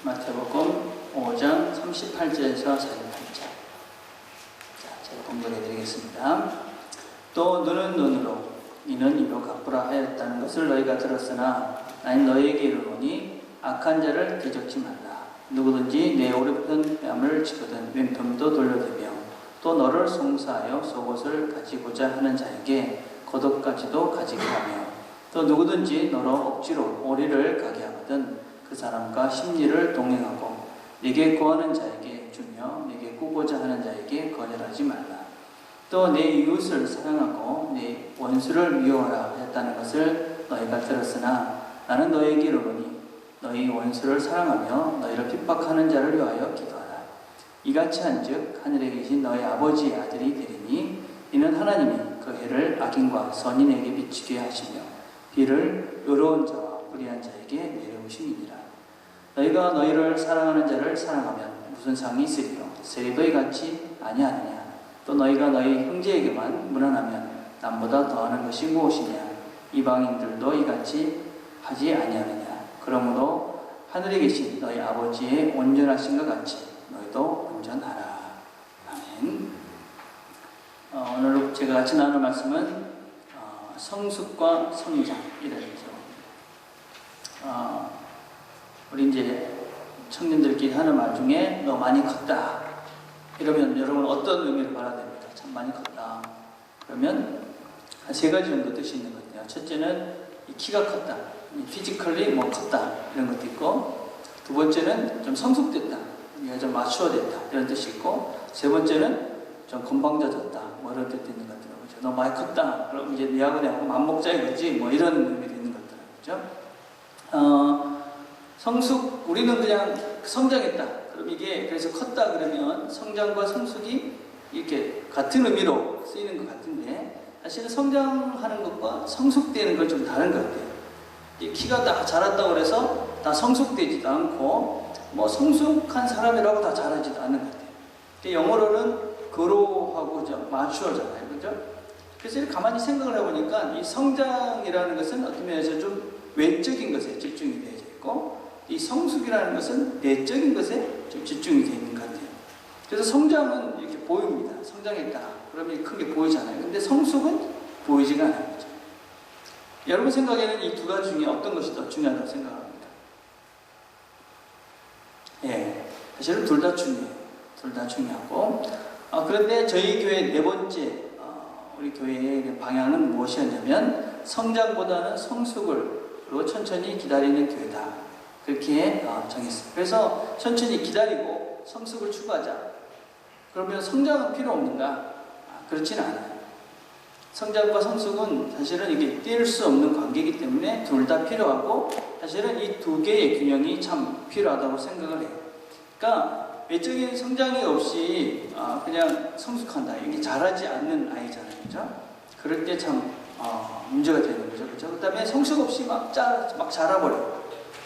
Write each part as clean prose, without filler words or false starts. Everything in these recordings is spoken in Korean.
마태복음 5장 38절에서 48절. 제가 공부해 드리겠습니다. 또 눈은 눈으로 이는 이로 갚으라 하였다는 것을 너희가 들었으나 나는 너희에게 이르노니 악한 자를 기적지 말라. 누구든지 내 오른편 뺨을 치거든 왼편도 돌려대며 또 너를 송사하여 속옷을 가지고자 하는 자에게 겉옷까지도 가지게 하며 또 누구든지 너로 억지로 오리를 가게 하거든 그 사람과 심리를 동행하고 네게 구하는 자에게 주며 네게 꾸고자 하는 자에게 거절하지 말라. 또 내 이웃을 사랑하고 내 원수를 미워하라 하였다는 것을 너희가 들었으나 나는 너희에게 이르노니 너희 원수를 사랑하며 너희를 핍박하는 자를 위하여 기도하라. 이같이 한즉 하늘에 계신 너희 아버지의 아들이 되리니 이는 하나님이 그 해를 악인과 선인에게 비추게 하시며 비를 의로운 자와 불의한 자에게 내려오심이니라. 너희가 너희를 사랑하는 자를 사랑하면 무슨 상이 있으리요? 세리도 이같이 아니하느냐? 또 너희가 너희 형제에게만 무난하면 남보다 더하는 것이 무엇이냐? 이방인들도 이같이 하지 아니하느냐? 그러므로 하늘에 계신 너희 아버지의 온전하신 것 같이 너희도 온전하라. 아멘. 오늘 제가 같이 나눌 말씀은 성숙과 성장이라는 점. 우리 이제 청년들끼리 하는 말 중에 너 많이 컸다 이러면 여러분 어떤 의미를 받아야 됩니까? 참 많이 컸다 그러면 한 세 가지 정도 뜻이 있는 것 같아요. 첫째는 이 키가 컸다, 피지컬리 뭐 컸다 이런 것도 있고, 두 번째는 좀 성숙됐다, 얘가 좀 마추어됐다 이런 뜻이 있고, 세 번째는 좀 건방져졌다 뭐 이런 뜻도 있는 것 같더라고요. 너 많이 컸다 그럼 이제 네하고 내하고 맘먹자 이거지 뭐 이런 의미도 있는 것 같더라고요. 그렇죠? 성숙, 우리는 그냥 성장했다. 그럼 이게 그래서 컸다 그러면 성장과 성숙이 이렇게 같은 의미로 쓰이는 것 같은데, 사실은 성장하는 것과 성숙되는 건 좀 다른 것 같아요. 이 키가 다 자랐다고 해서 다 성숙되지도 않고 뭐 성숙한 사람이라고 다 자라지도 않는 것 같아요. 영어로는 그로하고 마추어잖아요, 그죠? 그래서 이렇게 가만히 생각을 해보니까 이 성장이라는 것은 어떤 면에서 좀 외적인 것에 집중이 되어 있고, 이 성숙이라는 것은 내적인 것에 좀 집중이 되어 있는 것 같아요. 그래서 성장은 이렇게 보입니다. 성장했다. 그러면 큰 게 보이잖아요. 근데 성숙은 보이지가 않아요. 그렇죠? 여러분 생각에는 이 두 가지 중에 어떤 것이 더 중요하다고 생각합니다? 예, 사실은 둘 다 중요해요. 둘 다 중요하고, 그런데 저희 교회 네 번째 우리 교회의 방향은 무엇이었냐면 성장보다는 성숙으로 천천히 기다리는 교회다. 그렇게 정했습니다. 그래서 천천히 기다리고 성숙을 추구하자. 그러면 성장은 필요 없는가? 그렇지는 않아요. 성장과 성숙은 사실은 이게 뗄 수 없는 관계이기 때문에 둘 다 필요하고, 사실은 이 두 개의 균형이 참 필요하다고 생각을 해요. 그러니까 외적인 성장이 없이 그냥 성숙한다, 이게 자라지 않는 아이잖아요, 그죠? 그럴 때 참 문제가 되는 거죠, 그죠? 그다음에 성숙 없이 막 자라버려.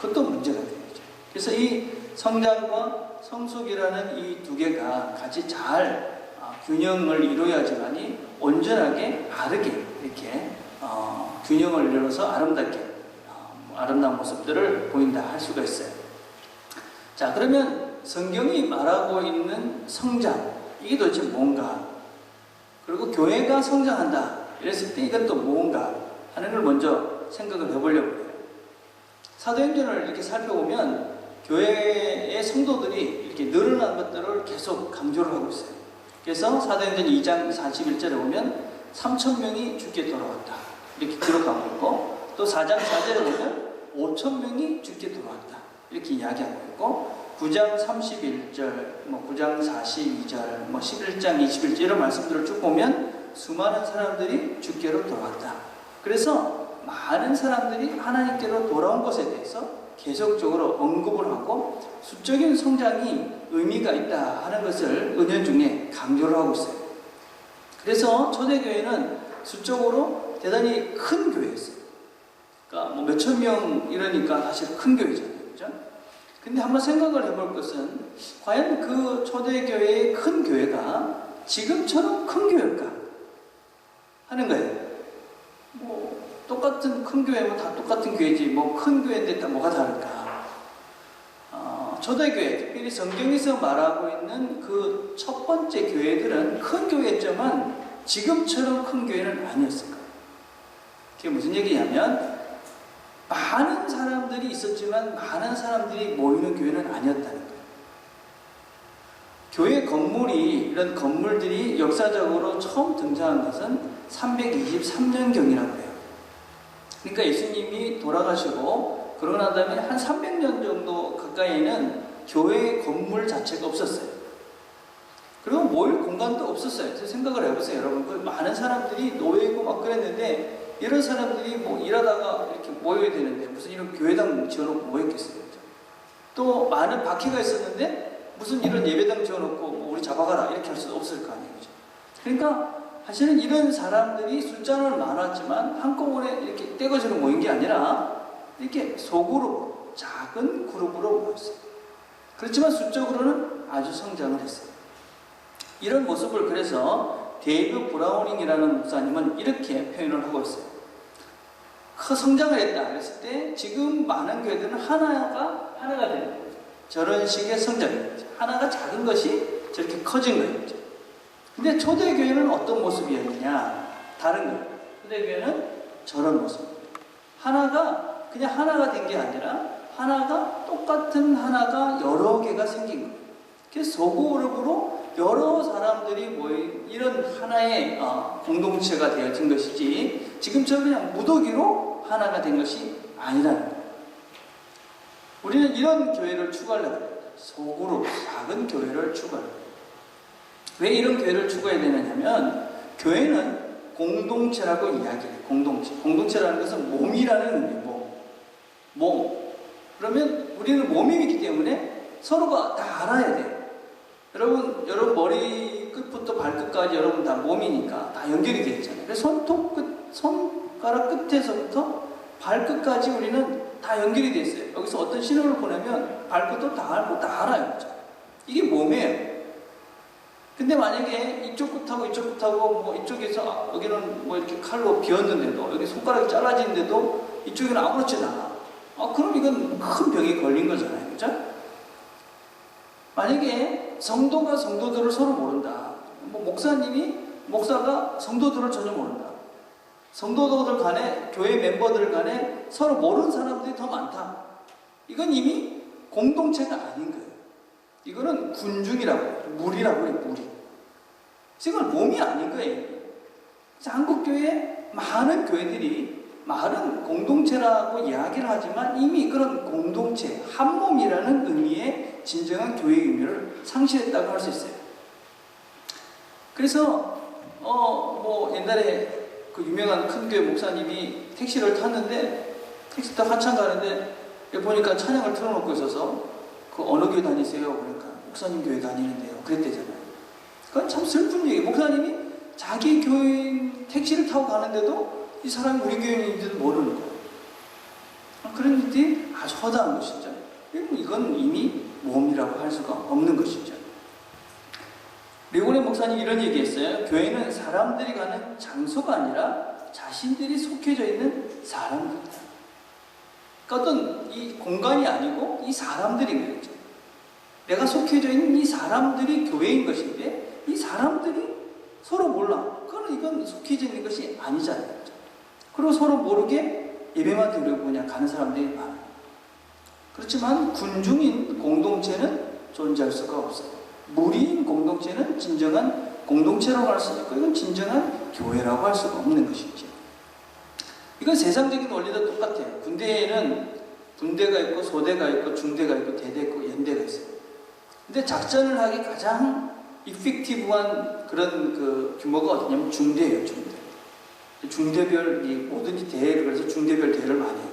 그것도 문제가 되는 거죠. 그래서 이 성장과 성숙이라는 이 두 개가 같이 잘 균형을 이루어야지만이 온전하게 바르게 이렇게 균형을 이루어서 아름답게 아름다운 모습들을 보인다 할 수가 있어요. 자, 그러면 성경이 말하고 있는 성장, 이게 도대체 뭔가? 그리고 교회가 성장한다 이랬을 때 이건 또 뭔가 하는 걸 먼저 생각을 해보려고 해요. 사도행전을 이렇게 살펴보면 교회의 성도들이 이렇게 늘어난 것들을 계속 강조를 하고 있어요. 그래서 사도행전 2장 41절에 보면 3,000명이 죽게 돌아왔다 이렇게 기록하고 있고, 또 4장 4절에 보면 5,000명이 죽게 돌아왔다 이렇게 이야기하고 있고, 9장 31절, 9장 42절, 11장 21절 이런 말씀들을 쭉 보면 수많은 사람들이 죽게로 돌아왔다. 그래서 많은 사람들이 하나님께로 돌아온 것에 대해서 계속적으로 언급을 하고 수적인 성장이 의미가 있다 하는 것을 은연중에 강조를 하고 있어요. 그래서 초대교회는 수적으로 대단히 큰 교회였어요. 그러니까 몇천 명 이러니까 사실 큰 교회잖아요, 그죠? 근데 한번 생각을 해볼 것은 과연 그 초대교회의 큰 교회가 지금처럼 큰 교회일까 하는 거예요. 똑같은 큰 교회면 다 똑같은 교회지 큰 교회인데 다 뭐가 다를까? 초대교회, 특별히 성경에서 말하고 있는 그 첫 번째 교회들은 큰 교회였지만 지금처럼 큰 교회는 아니었을 거예요. 그게 무슨 얘기냐면 많은 사람들이 있었지만 많은 사람들이 모이는 교회는 아니었다는 거예요. 교회 건물이, 이런 건물들이 역사적으로 처음 등장한 것은 323년경이라고 해요. 그러니까 예수님이 돌아가시고 그러고 난 다음에 한 300년 정도 가까이는 교회 건물 자체가 없었어요. 그리고 모일 공간도 없었어요. 그래서 생각을 해보세요, 여러분. 그 많은 사람들이 노예고 막 그랬는데 이런 사람들이 뭐 일하다가 이렇게 모여야 되는데 무슨 이런 교회당 지어놓고 뭐 했겠어요. 또 많은 박해가 있었는데 무슨 이런 예배당 지어놓고 뭐 우리 잡아가라 이렇게 할 수도 없을 거 아니에요. 그러니까 사실은 이런 사람들이 숫자는 많았지만 한꺼번에 이렇게 떼거지로 모인 게 아니라 이렇게 소그룹, 작은 그룹으로 모였어요. 그렇지만 수적으로는 아주 성장을 했어요. 이런 모습을 그래서 데이브 브라우닝이라는 목사님은 이렇게 표현을 하고 있어요. 성장을 했다 그랬을 때 지금 많은 교회들은 하나가 되는 거예요. 저런 식의 성장이죠. 하나가 작은 것이 저렇게 커진 거예요. 근데 초대교회는 어떤 모습이었느냐? 다른 거예요. 초대교회는 저런 모습. 하나가 그냥 하나가 된 게 아니라 하나가 똑같은 하나가 여러 개가 생긴 거예요. 그래서 소그룹으로 여러 사람들이 모인 이런 하나의 공동체가 되어진 것이지 지금처럼 그냥 무더기로 하나가 된 것이 아니라는 거예요. 우리는 이런 교회를 추구하려고 해요. 소그룹, 작은 교회를 추구하려고 해요. 왜 이런 교회를 추구해야 되느냐면 교회는 공동체라고 이야기해요. 공동체라는 것은 몸이라는 의미고 몸. 그러면 우리는 몸이 있기 때문에 서로가 다 알아야 돼요. 여러분 머리 끝부터 발끝까지 여러분 다 몸이니까 다 연결이 되어 있잖아요. 그래서 손가락 끝에서부터 발끝까지 우리는 다 연결이 되어 있어요. 여기서 어떤 신호를 보내면 발끝도 다 알고 다 알아요. 이게 몸이에요. 근데 만약에 이쪽 끝하고 이쪽 끝하고 뭐 이쪽에서 여기는 뭐 이렇게 칼로 비었는데도 여기 손가락이 잘라지는데도 이쪽에는 아무렇지도 않아. 그럼 이건 큰 병이 걸린 거잖아요. 그죠? 만약에 성도가 성도들을 서로 모른다. 뭐 목사가 성도들을 전혀 모른다. 성도들 간에, 교회 멤버들 간에 서로 모르는 사람들이 더 많다. 이건 이미 공동체가 아닌 거예요. 이거는 군중이라고 해요. 무리라고 해요. 무리. 이건 몸이 아닌 거예요. 그래서 한국교회 많은 교회들이 많은 공동체라고 이야기를 하지만 이미 그런 공동체, 한 몸이라는 의미의 진정한 교회의 의미를 상실했다고 할 수 있어요. 그래서 뭐 옛날에 그 유명한 큰 교회 목사님이 택시를 탔는데 택시 타 한참 가는데 보니까 찬양을 틀어놓고 있어서 그 어느 교회 다니세요? 그러니까 목사님 교회 다니는데요. 그랬대잖아요. 그건 참 슬픈 얘기예요. 목사님이 자기 교회 택시를 타고 가는데도 이 사람이 우리 교회인지도 모르는 거예요. 그런 일들이 아주 허다한 것이죠. 이건 이미 몸이라고 할 수가 없는 것이죠. 리고네 목사님이 이런 얘기했어요. 교회는 사람들이 가는 장소가 아니라 자신들이 속해져 있는 사람들이다. 그러니까 어떤 이 공간이 아니고 이 사람들인 거죠. 내가 속해져 있는 이 사람들이 교회인 것인데 이 사람들이 서로 몰라. 그건 이건 속해져 있는 것이 아니잖아요. 그리고 서로 모르게 예배만 드리고 그냥 가는 사람들이 많아요. 그렇지만 군중인 공동체는 존재할 수가 없어요. 무리인 공동체는 진정한 공동체라고 할 수 있고 이건 진정한 교회라고 할 수가 없는 것이죠. 이건 세상적인 원리도 똑같아요. 군대에는 분대가 있고 소대가 있고 중대가 있고 대대 있고 연대가 있어요. 근데 작전을 하기 가장 이펙티브한 그런 그 규모가 어디냐면 중대예요. 중대별 뭐든지 대회를 그래서 중대별 대회를 많이 해요.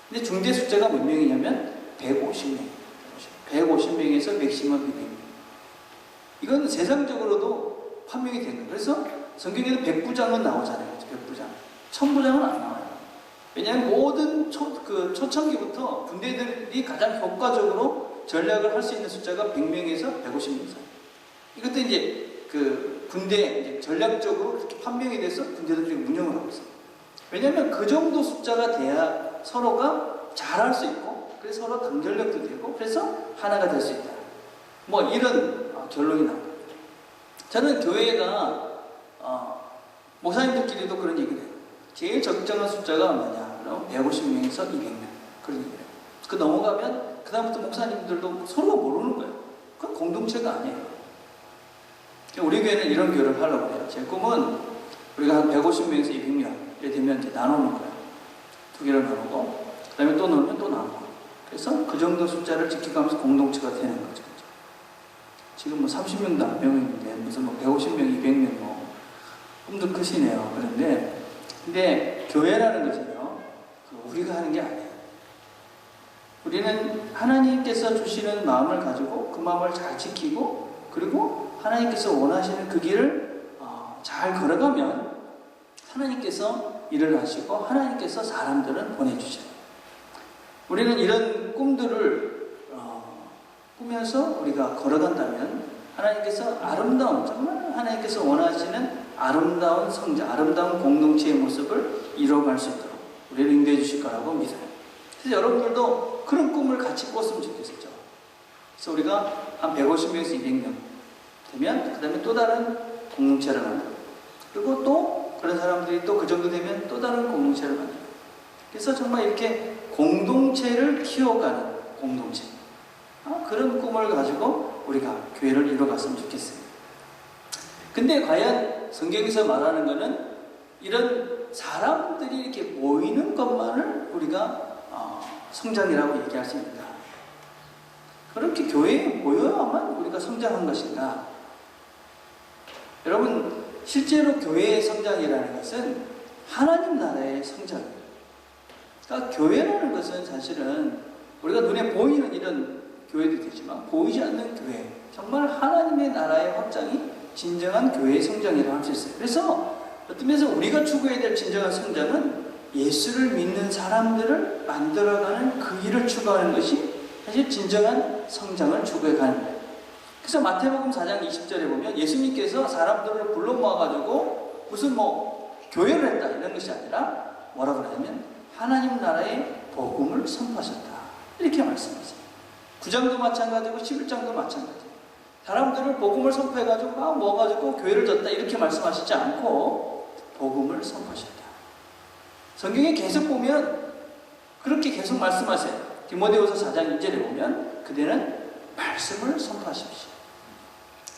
근데 중대 숫자가 몇 명이냐면 150명. 150명에서 맥시멈 200명. 이건 세상적으로도 판명이 된 거예요. 그래서 성경에는 100부장은 나오잖아요. 100부장. 1000부장은 안 나와요. 왜냐하면 모든 초창기부터 군대들이 가장 효과적으로 전략을 할 수 있는 숫자가 100명에서 150명 사이. 이것도 이제 그 군대 이제 전략적으로 그렇게 판명이 돼서 군대들이 운영을 하고 있어요. 왜냐하면 그 정도 숫자가 돼야 서로가 잘할 수 있고 그래서 서로 단결력도 되고 그래서 하나가 될 수 있다. 뭐 이런 결론이 나옵니다. 저는 교회가 목사님들끼리도 그런 얘기를 해요. 제일 적정한 숫자가 뭐냐? 그럼 150명에서 200명 그런 얘기를 해요. 그 넘어가면 그 다음부터 목사님들도 서로가 모르는 거예요. 그건 공동체가 아니에요. 우리 교회는 이런 교회를 하려고 해요. 제 꿈은 우리가 한 150명에서 200명 되면 이제 나누는 거예요. 두 개를 나누고 그 다음에 또 나누면 또 나누고 그래서 그 정도 숫자를 지켜가면서 공동체가 되는 거죠. 지금 뭐 30명도 안 명인데 무슨 뭐 150명, 200명 뭐 꿈도 크시네요. 근데 교회라는 것은요, 우리가 하는 게 아니에요. 우리는 하나님께서 주시는 마음을 가지고 그 마음을 잘 지키고 그리고 하나님께서 원하시는 그 길을 잘 걸어가면 하나님께서 일을 하시고 하나님께서 사람들은 보내주셔요. 우리는 이런 꿈들을 꾸면서 우리가 걸어간다면 하나님께서 아름다운, 정말 하나님께서 원하시는 아름다운 성장, 아름다운 공동체의 모습을 이뤄갈 수 있도록 우리를 인도해 주실 거라고 믿어요. 그래서 여러분들도 그런 꿈을 같이 꿨으면 좋겠었죠. 그래서 우리가 한 150명에서 200명 되면 그 다음에 또 다른 공동체를 만들고 그리고 또 그런 사람들이 또 그 정도 되면 또 다른 공동체를 만들고 그래서 정말 이렇게 공동체를 키워가는 공동체 그런 꿈을 가지고 우리가 교회를 이뤄갔으면 좋겠어요. 근데 과연 성경에서 말하는 것은 이런 사람들이 이렇게 모이는 것만을 우리가 성장이라고 얘기할 수 있는가? 그렇게 교회에 모여야만 우리가 성장한 것인가? 여러분, 실제로 교회의 성장이라는 것은 하나님 나라의 성장이에요. 그러니까 교회라는 것은 사실은 우리가 눈에 보이는 이런 교회도 되지만 보이지 않는 교회, 정말 하나님의 나라의 확장이 진정한 교회의 성장이라고 할 수 있어요. 그래서 어떤 면에서 우리가 추구해야 될 진정한 성장은 예수를 믿는 사람들을 만들어가는 그 일을 추구하는 것이 사실 진정한 성장을 추구해가는 거예요. 그래서 마태복음 4장 20절에 보면 예수님께서 사람들을 불러 모아가지고 무슨 뭐 교회를 했다 이런 것이 아니라 뭐라고 하냐면 하나님 나라의 복음을 선포하셨다 이렇게 말씀하세요. 9장도 마찬가지고 11장도 마찬가지예요. 사람들을 복음을 선포해가지고 막 모아가지고 교회를 졌다 이렇게 말씀하시지 않고 복음을 선포하셨다. 성경에 계속 보면 그렇게 계속 말씀하세요. 디모데후서 4장 2절에 보면 그대는 말씀을 선포하십시오.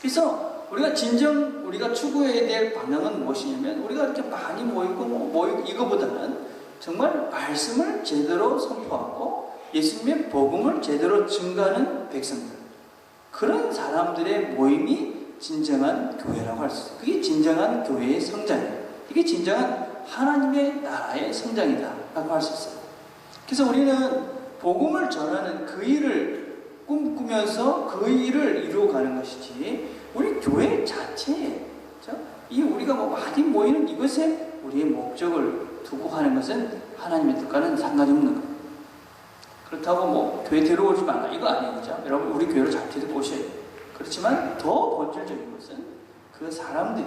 그래서 우리가 진정 우리가 추구해야 될 방향은 무엇이냐면 우리가 이렇게 많이 모이고 이거보다는 정말 말씀을 제대로 선포하고 예수님의 복음을 제대로 증거하는 백성들 그런 사람들의 모임이 진정한 교회라고 할 수 있어요. 그게 진정한 교회의 성장이에요. 이게 진정한 하나님의 나라의 성장이다 라고 할 수 있어요. 그래서 우리는 복음을 전하는 그 일을 꿈꾸면서 그 일을 이루어가는 것이지 우리 교회 자체에 이 우리가 뭐 많이 모이는 이것에 우리의 목적을 두고 하는 것은 하나님의 뜻과는 상관이 없는 거예요. 그렇다고 뭐 교회 데려오지 말라 이거 아니에요. 여러분 우리 교회를 잘 데리고 오셔야 돼요. 그렇지만 더 본질적인 것은 그 사람들이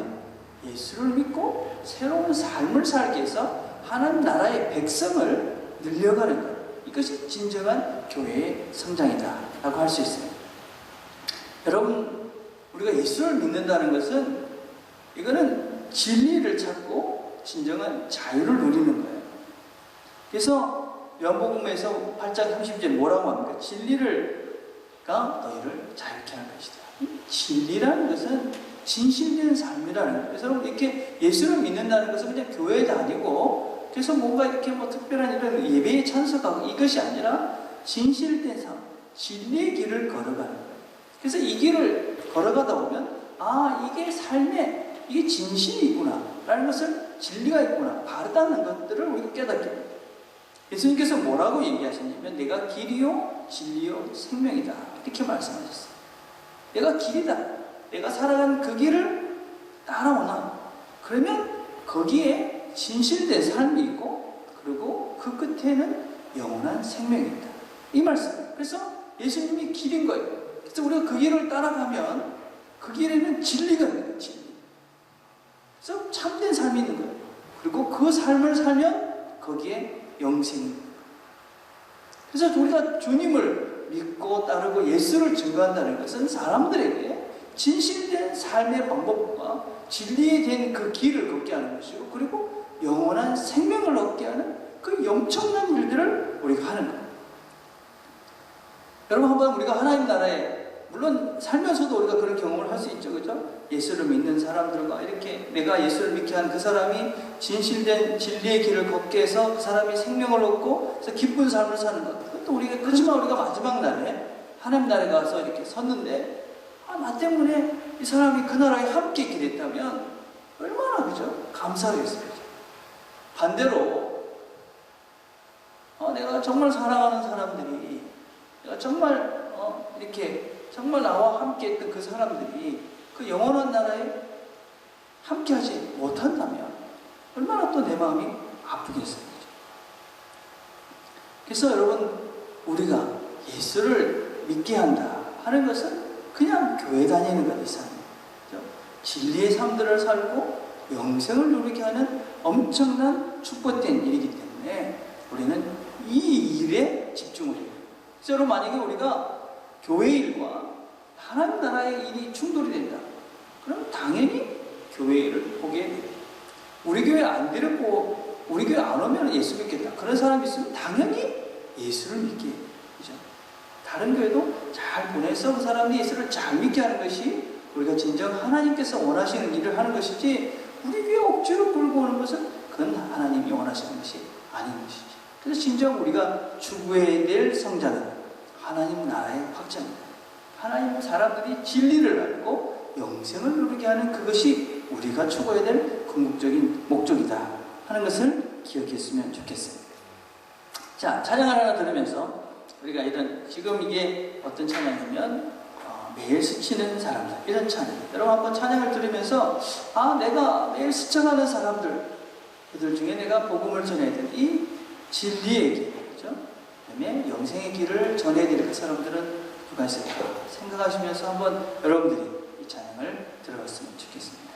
예수를 믿고 새로운 삶을 살기 위해서 하나님 나라의 백성을 늘려가는 것 이것이 진정한 교회의 성장이다 라고 할 수 있어요. 여러분 우리가 예수를 믿는다는 것은 이거는 진리를 찾고 진정한 자유를 누리는 거예요. 그래서 요한복음에서 8장 30절 뭐라고 합니까? 진리가 너희를 자유케 할 것이다. 진리라는 것은 진실된 삶이라는 거예요. 그래서 여러분 이렇게 예수를 믿는다는 것은 그냥 교회 다니고 그래서 뭔가 이렇게 뭐 특별한 이런 예배에 참석하고 이것이 아니라 진실된 삶, 진리의 길을 걸어가는 거예요. 그래서 이 길을 걸어가다 보면 이게 삶에 이게 진실이 있구나 라는 것을 진리가 있구나 바르다는 것들을 우리가 깨닫게 됩니다. 예수님께서 뭐라고 얘기하셨냐면 내가 길이요 진리요 생명이다 이렇게 말씀하셨어요. 내가 길이다. 내가 살아가는 그 길을 따라오나 그러면 거기에 진실된 삶이 있고 그리고 그 끝에는 영원한 생명이 있다. 이 말씀. 그래서 예수님이 길인 거예요. 그래서 우리가 그 길을 따라가면 그 길에는 진리가 있는 거예요. 진리. 그래서 참된 삶이 있는 거예요. 그리고 그 삶을 살면 거기에 영생이 그래서 우리가 주님을 믿고 따르고 예수를 증거한다는 것은 사람들에게 진실된 삶의 방법과 진리에 대한 그 길을 걷게 하는 것이고, 그리고 영원한 생명을 얻게 하는 그 영청난 일들을 우리가 하는 거예요. 여러분, 한번 우리가 하나님 나라에, 물론 살면서도 우리가 그런 경험을 할 수 있죠, 그죠? 예수를 믿는 사람들과 이렇게 내가 예수를 믿게 한 그 사람이 진실된 진리의 길을 걷게 해서 그 사람이 생명을 얻고 그래서 기쁜 삶을 사는 것. 또 우리가, 그렇지만 우리가 마지막 날에 하나님 나라에 가서 이렇게 섰는데, 나 때문에 이 사람이 그 나라에 함께 있게 됐다면 얼마나, 그죠? 감사하겠어요. 반대로 내가 정말 사랑하는 사람들이, 내가 정말 이렇게 정말 나와 함께 했던 그 사람들이 그 영원한 나라에 함께하지 못한다면 얼마나 또 내 마음이 아프겠어요. 그래서 여러분, 우리가 예수를 믿게 한다 하는 것은 그냥 교회 다니는 것 이상이에요. 진리의 삶들을 살고 영생을 누리게 하는 엄청난 축복된 일이기 때문에 우리는 이 일에 집중을 해요. 그래서 여러분, 만약에 우리가 교회 일과 하나님 나라의 일이 충돌이 된다, 그럼 당연히 교회 일을 보게 돼요. 우리 교회 안 데리고 우리 교회 안 오면 예수 믿겠다, 그런 사람이 있으면 당연히 예수를 믿게 해요. 그죠? 다른 교회도 잘 보내서 그 사람이 예수를 잘 믿게 하는 것이 우리가 진정 하나님께서 원하시는 일을 하는 것이지, 우리 교회 억지로 끌고 오는 것은 그건 하나님이 원하시는 것이 아닌 것이지. 그래서 진정 우리가 추구해야 될 성장은 하나님 나라의 확장입니다. 하나님 사람들이 진리를 알고 영생을 누리게 하는 그것이 우리가 추구해야 될 궁극적인 목적이다 하는 것을 기억했으면 좋겠습니다. 자, 찬양을 하나 들으면서 우리가 지금 이게 어떤 찬양이냐면 매일 스치는 사람들, 이런 찬양. 여러분, 한번 찬양을 들으면서 내가 매일 스쳐가는 사람들, 그들 중에 내가 복음을 전해야 될 이 진리의 길, 그렇죠? 그다음에 영생의 길을 전해야 될 그 사람들은 누가 있을까 생각하시면서 한번 여러분들이 이 찬양을 들어봤으면 좋겠습니다.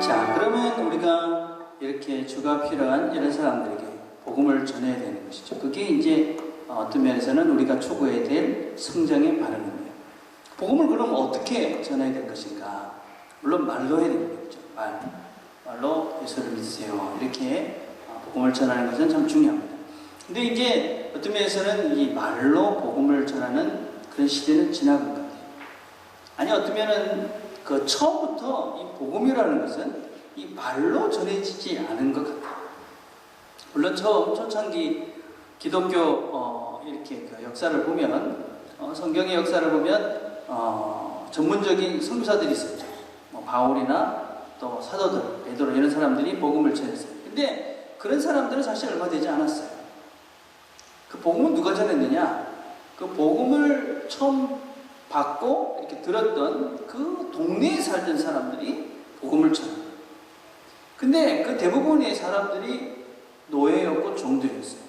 자, 그러면 우리가 이렇게 주가 필요한 이런 사람들에게 복음을 전해야 되는 것이죠. 그게 이제 어떤 면에서는 우리가 추구해야 될 성장의 발언입니다. 복음을 그럼 어떻게 전해야 될 것인가? 물론 말로 해야 되는 거죠. 말로 예수를 믿으세요. 이렇게 복음을 전하는 것은 참 중요합니다. 근데 이제 어떤 면에서는 이 말로 복음을 전하는 그런 시대는 지나간 것 같아요. 아니, 어떤 면은 그 처음부터 이 복음이라는 것은 이 말로 전해지지 않은 것 같아요. 물론 초창기 기독교 이렇게 그 역사를 보면 성경의 역사를 보면 전문적인 선교사들이 있었죠. 뭐 바울이나 또 사도들, 베드로 이런 사람들이 복음을 전했어요. 근데 그런 사람들은 사실 얼마 되지 않았어요. 그 복음은 누가 전했느냐? 그 복음을 처음 받고 이렇게 들었던 그 동네에 살던 사람들이 복음을 전합니다. 근데 그 대부분의 사람들이 노예였고 종들이었어요.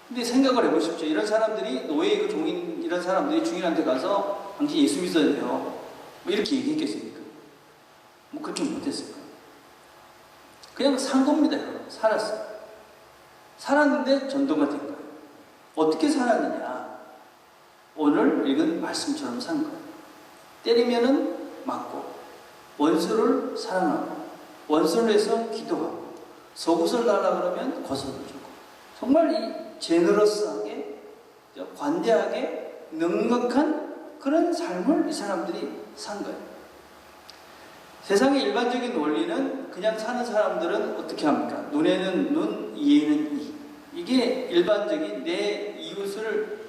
근데 생각을 해보십시오. 이런 사람들이 노예이고 종인 이런 사람들이 주인한테 가서 당신 예수 믿어야 돼요. 뭐 이렇게 얘기했겠습니까? 뭐 그렇게 못했을까? 그냥 산 겁니다. 여러분. 살았어요. 살았는데 전도가 된 거예요. 어떻게 살았느냐? 오늘 읽은 말씀처럼 산 거예요. 때리면은 맞고, 원수를 사랑하고, 원수를 해서 기도하고, 속옷을 달라 그러면 겉옷을 주고, 정말 이 제너러스하게, 관대하게, 넉넉한 그런 삶을 이 사람들이 산 거예요. 세상의 일반적인 원리는 그냥 사는 사람들은 어떻게 합니까? 눈에는 눈, 이에는 이. 이게 일반적인 내 이웃을,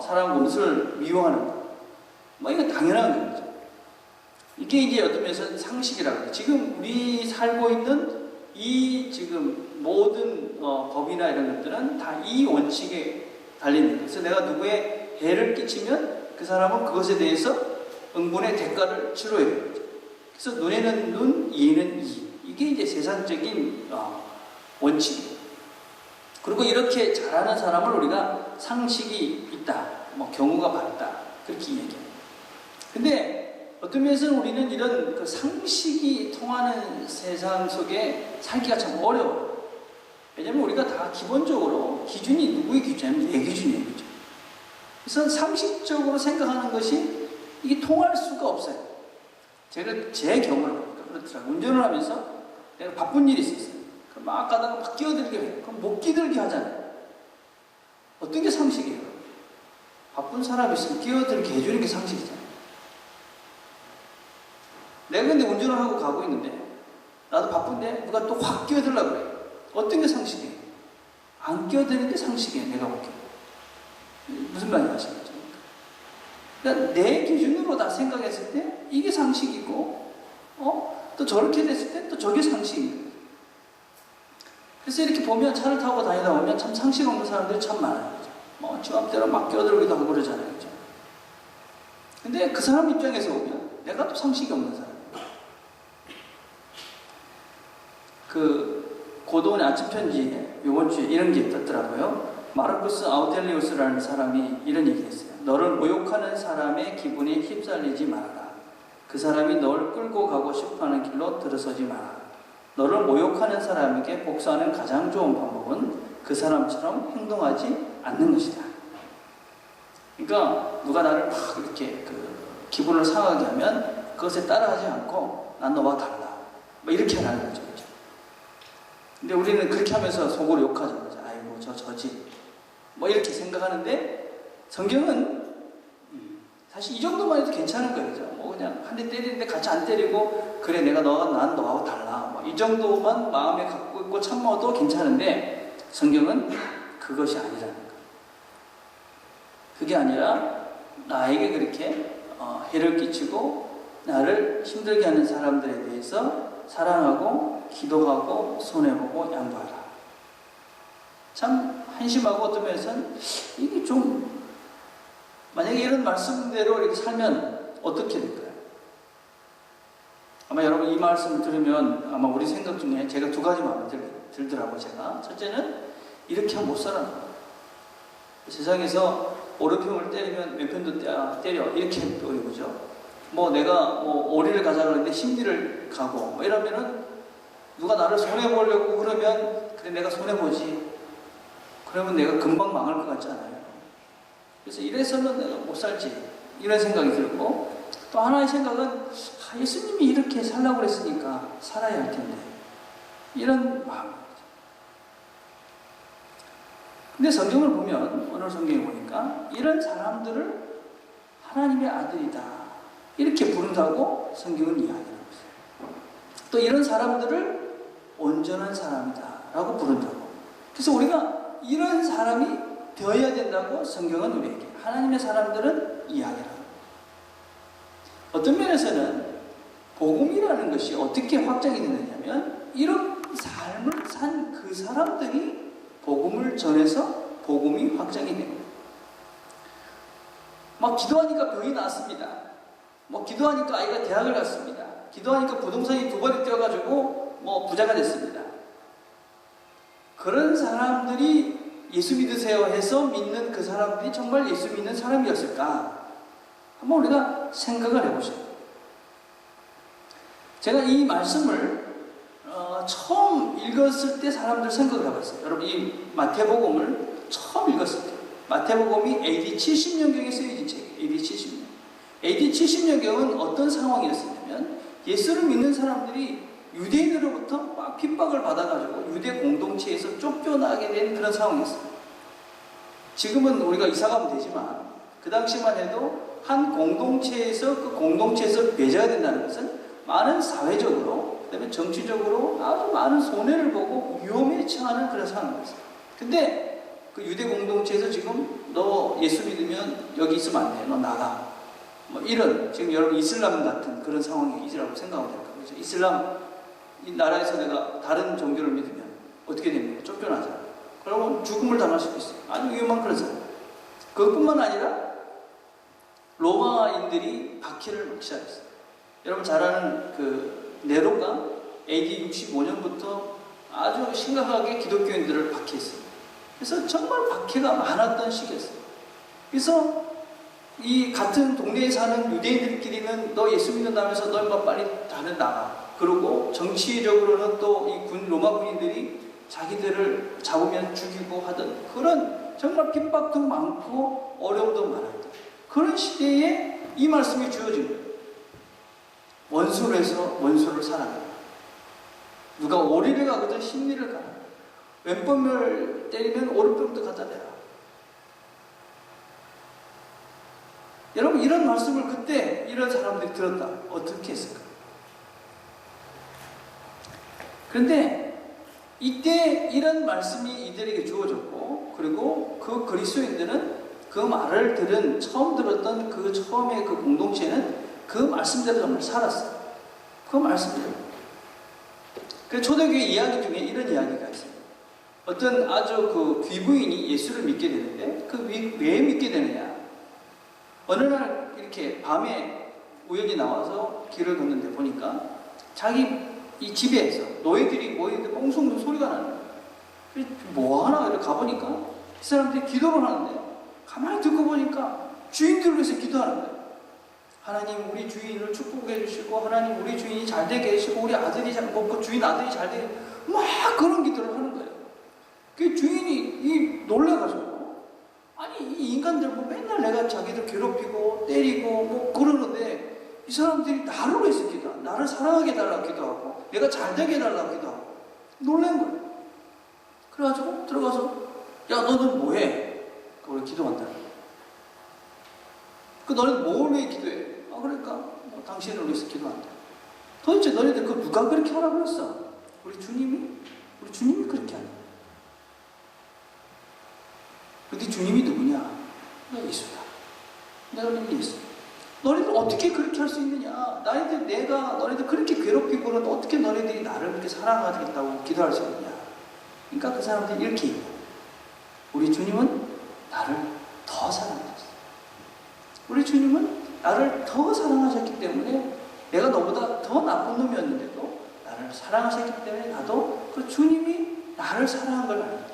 사람 원수를 미워하는 거. 뭐 이건 당연한 거죠. 이게 이제 어떤 면에서 상식이라고 해요. 지금 우리 살고 있는 이 지금 모든 법이나 이런 것들은 다 이 원칙에 달리는 거예요. 그래서 내가 누구의 해를 끼치면 그 사람은 그것에 대해서 응분의 대가를 치러야 돼요. 그래서 눈에는 눈, 이에는 이. 이게 이제 세상적인 원칙이에요. 그리고 이렇게 잘하는 사람을 우리가 상식이 있다, 뭐 경우가 밝다, 그렇게 얘기합니다. 근데 어떤 면에서는 우리는 이런 그 상식이 통하는 세상 속에 살기가 참 어려워요. 왜냐하면 우리가 다 기본적으로 기준이 누구의 기준이냐면 내 기준이에요. 그렇죠? 그래서 상식적으로 생각하는 것이 이게 통할 수가 없어요. 제가 제 경험을 보니까 그렇더라고요. 운전을 하면서 내가 바쁜 일이 있었어요. 막 가다가 막 끼어들게 해요. 그럼 못 끼들게 하잖아요. 어떤 게 상식이에요? 바쁜 사람이 있으면 끼어들게 해주는 게 상식이잖아요. 내가 근데 운전을 하고 가고 있는데 나도 바쁜데 누가 또 확 끼어들려고 그래요. 어떤 게 상식이에요? 안 끼어드는 게 상식이에요. 내가 볼게요. 무슨 말인지 아시겠죠? 그러니까 내 기준으로 다 생각했을 때 이게 상식이고 또 저렇게 됐을 때 또 저게 상식인 거예요. 그래서 이렇게 보면 차를 타고 다니다 보면 참 상식 없는 사람들이 참 많아요. 그죠? 뭐 지 맘대로 막 끼어들기도 하고 그러잖아요. 그죠? 근데 그 사람 입장에서 보면 내가 또 상식이 없는 사람. 그 고도원의 아침 편지에 이번 주에 이런 게 떴더라고요. 마르쿠스 아우델리우스라는 사람이 이런 얘기를 했어요. 너를 모욕하는 사람의 기분에 휩쓸리지 말아라. 그 사람이 널 끌고 가고 싶어하는 길로 들어서지 마라. 너를 모욕하는 사람에게 복수하는 가장 좋은 방법은 그 사람처럼 행동하지 않는 것이다. 그러니까 누가 나를 막 이렇게 기분을 상하게 하면 그것에 따라하지 않고 난 너와 달라. 뭐 이렇게 하라는 거죠. 그렇죠? 근데 우리는 그렇게 하면서 속으로 욕하죠. 아이고 저지. 뭐 이렇게 생각하는데 성경은 사실 이 정도만 해도 괜찮은 거예요. 뭐 그냥 한 대 때리는데 같이 안 때리고 그래 내가 난 너하고 달라. 뭐 이 정도만 마음에 갖고 있고 참아도 괜찮은데 성경은 그것이 아니라는 거예요. 그게 아니라 나에게 그렇게 해를 끼치고 나를 힘들게 하는 사람들에 대해서 사랑하고 기도하고 손해보고 양보하라. 참 한심하고 어떤 면에서는 이게 좀 만약에 이런 말씀대로 이렇게 살면 어떻게 될까요? 아마 여러분 이 말씀을 들으면 아마 우리 생각 중에 제가 두 가지 마음에 들더라고요. 제가 첫째는 이렇게 하면 못 살아. 세상에서 오른편을 때리면 왼편도 때려 이렇게 보이고죠. 뭐 내가 뭐 오리를 가자 그러는데 심리를 가고 뭐 이러면은 누가 나를 손해보려고 그러면 그래 내가 손해보지. 그러면 내가 금방 망할 것 같지 않아요? 그래서 이래서는 내가 못 살지. 이런 생각이 들고 또 하나의 생각은 예수님이 이렇게 살라고 그랬으니까 살아야 할 텐데. 이런 마음. 근데 성경을 보면 오늘 성경에 보니까 이런 사람들을 하나님의 아들이다 이렇게 부른다고 성경은 이야기하고 있어요. 또 이런 사람들을 온전한 사람이다 라고 부른다고. 그래서 우리가 이런 사람이 되어야 된다고 성경은 우리에게 하나님의 사람들은 이야기를 합니다. 어떤 면에서는 복음이라는 것이 어떻게 확장이 되느냐면 이런 삶을 산 그 사람들이 복음을 전해서 복음이 확장이 됩니다. 막 기도하니까 병이 나았습니다. 뭐 기도하니까 아이가 대학을 갔습니다. 기도하니까 부동산이 2번이 뛰어가지고 뭐 부자가 됐습니다. 그런 사람들이 예수 믿으세요 해서 믿는 그 사람들이 정말 예수 믿는 사람이었을까? 한번 우리가 생각을 해보죠. 제가 이 말씀을 처음 읽었을 때 사람들 생각을 해봤어요. 여러분 이 마태복음을 처음 읽었을 때 마태복음이 AD 70년경에 쓰여진 책이에요. AD 70년. AD 70년경은 어떤 상황이었냐면 예수를 믿는 사람들이 유대인으로부터 막 핍박을 받아가지고 유대 공동체에서 쫓겨나게 된 그런 상황이었어요. 지금은 우리가 이사가면 되지만 그 당시만 해도 한 공동체에서 그 공동체에서 배제가 된다는 것은 많은 사회적으로 그 다음에 정치적으로 아주 많은 손해를 보고 위험에 처하는 그런 상황이었어요. 근데 그 유대 공동체에서 지금 너 예수 믿으면 여기 있으면 안 돼. 너 나가. 뭐 이런 지금 여러분 이슬람 같은 그런 상황이 있으라고 생각하면 될까요? 그렇죠? 이슬람 이 나라에서 내가 다른 종교를 믿으면 어떻게 됩니까? 쫓겨나잖아. 그러면 죽음을 당할 수도 있어요. 아주 위험한 그런 상황. 그것뿐만 아니라 로마인들이 박해를 막 시작했어요. 여러분 잘 아는 그 네로가 AD 65년부터 아주 심각하게 기독교인들을 박해했어요. 그래서 정말 박해가 많았던 시기였어요. 그래서 이 같은 동네에 사는 유대인들끼리는 너 예수 믿는다면서 너 인마 빨리 다른 나가. 그리고 정치적으로는 또 이 로마 군인들이 자기들을 잡으면 죽이고 하던 그런 정말 핍박도 많고 어려움도 많았던 그런 시대에 이 말씀이 주어진 거예요. 원수를 해서 원수를 사랑해라. 누가 오리를 가거든 심리를 가라. 왼뺨을 때리면 오른뺨도 갖다 대라. 여러분 이런 말씀을 그때 이런 사람들이 들었다. 어떻게 했을까? 그런데 이때 이런 말씀이 이들에게 주어졌고 그리고 그 그리스도인들은 그 말을 처음 들었던 그 처음에 그 공동체는 그 말씀대로 정말 살았어요. 그 말씀대로. 그 초대교회 이야기 중에 이런 이야기가 있어요. 어떤 아주 그 귀부인이 예수를 믿게 되는데 왜 믿게 되느냐? 어느 날 이렇게 밤에 우연히 나와서 길을 걷는데 보니까 자기 이 집에서 노예들이 모이는데 뽕숭 소리가 나는 거예요. 뭐 하나 이렇게 가보니까 이 사람들이 기도를 하는데 가만히 듣고 보니까 주인들을 위해서 기도하는 거예요. 하나님 우리 주인을 축복해 주시고 하나님 우리 주인이 잘 되게 해주시고 우리 아들이 잘 먹고 주인 아들이 잘 되게 막 그런 기도를 하는 거예요. 그 주인이 놀래가지고 아니 이 인간들 뭐 맨날 내가 자기들 괴롭히고 때리고 뭐 그러는데 이 사람들이 나를 위해서 기도하고 나를 사랑하게 해달라고 기도하고 내가 잘 되게 해달라고 기도하고 놀란 거예요. 그래가지고 들어가서 야 너는 뭐해? 그걸 기도한다. 그 너는 뭘 위해 기도해? 아 그러니까 뭐 당신을 위해서 기도한다. 도대체 너희들 그 누가 그렇게 하라고 그랬어? 우리 주님이 그렇게 하는 거야. 근데 주님이 누구냐? 나 예수다. 내가 믿는 예수. 너희들 어떻게 그렇게 할 수 있느냐? 너희들 그렇게 괴롭히고는 어떻게 너희들이 나를 그렇게 사랑하겠다고 기도할 수 있느냐? 그러니까 그 사람들이 이렇게 얘기해요. 우리 주님은 나를 더 사랑하셨어. 우리 주님은 나를 더 사랑하셨기 때문에 내가 너보다 더 나쁜 놈이었는데도 나를 사랑하셨기 때문에 나도 그 주님이 나를 사랑한 걸 알기 때문에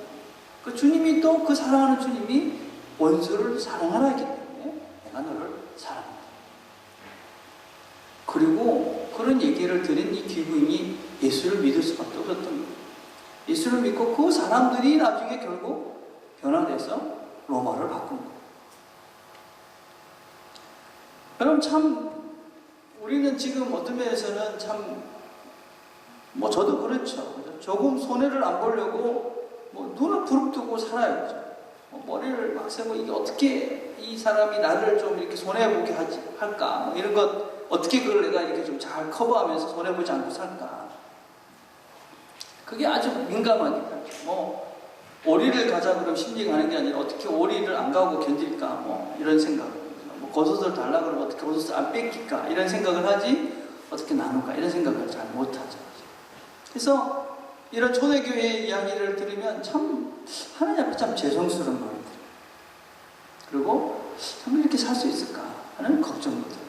그 주님이 또 그 사랑하는 주님이 원수를 사랑하라 했기 때문에 내가 너를 사랑한다. 그리고 그런 얘기를 들은 이 귀부인이 예수를 믿을 수밖에 없었던 거예요. 예수를 믿고 그 사람들이 나중에 결국 변화돼서 로마를 바꾼 거예요. 여러분 참 우리는 지금 어떤 면에서는 참 뭐 저도 그렇죠. 조금 손해를 안 보려고 뭐 눈을 부릅뜨고 살아야죠. 머리를 막 세고 이게 어떻게 이 사람이 나를 좀 이렇게 손해보게 할까? 뭐 이런 것 어떻게 그걸 내가 이렇게 좀 잘 커버하면서 손해보지 않고 살까? 그게 아주 민감하게 하죠. 뭐 오리를 가자 그러면 심리 가는 게 아니라 어떻게 오리를 안 가고 견딜까? 뭐 이런 생각. 뭐 겉옷을 달라 그러면 어떻게 겉옷을 안 뺏길까? 이런 생각을 하지 어떻게 나눌까? 이런 생각을 잘 못하죠. 그래서 이런 초대교회의 이야기를 들으면 참 하나님 앞에 참 죄송스러운 마음이 들어요. 그리고 참 이렇게 살 수 있을까 하는 걱정도 들어요.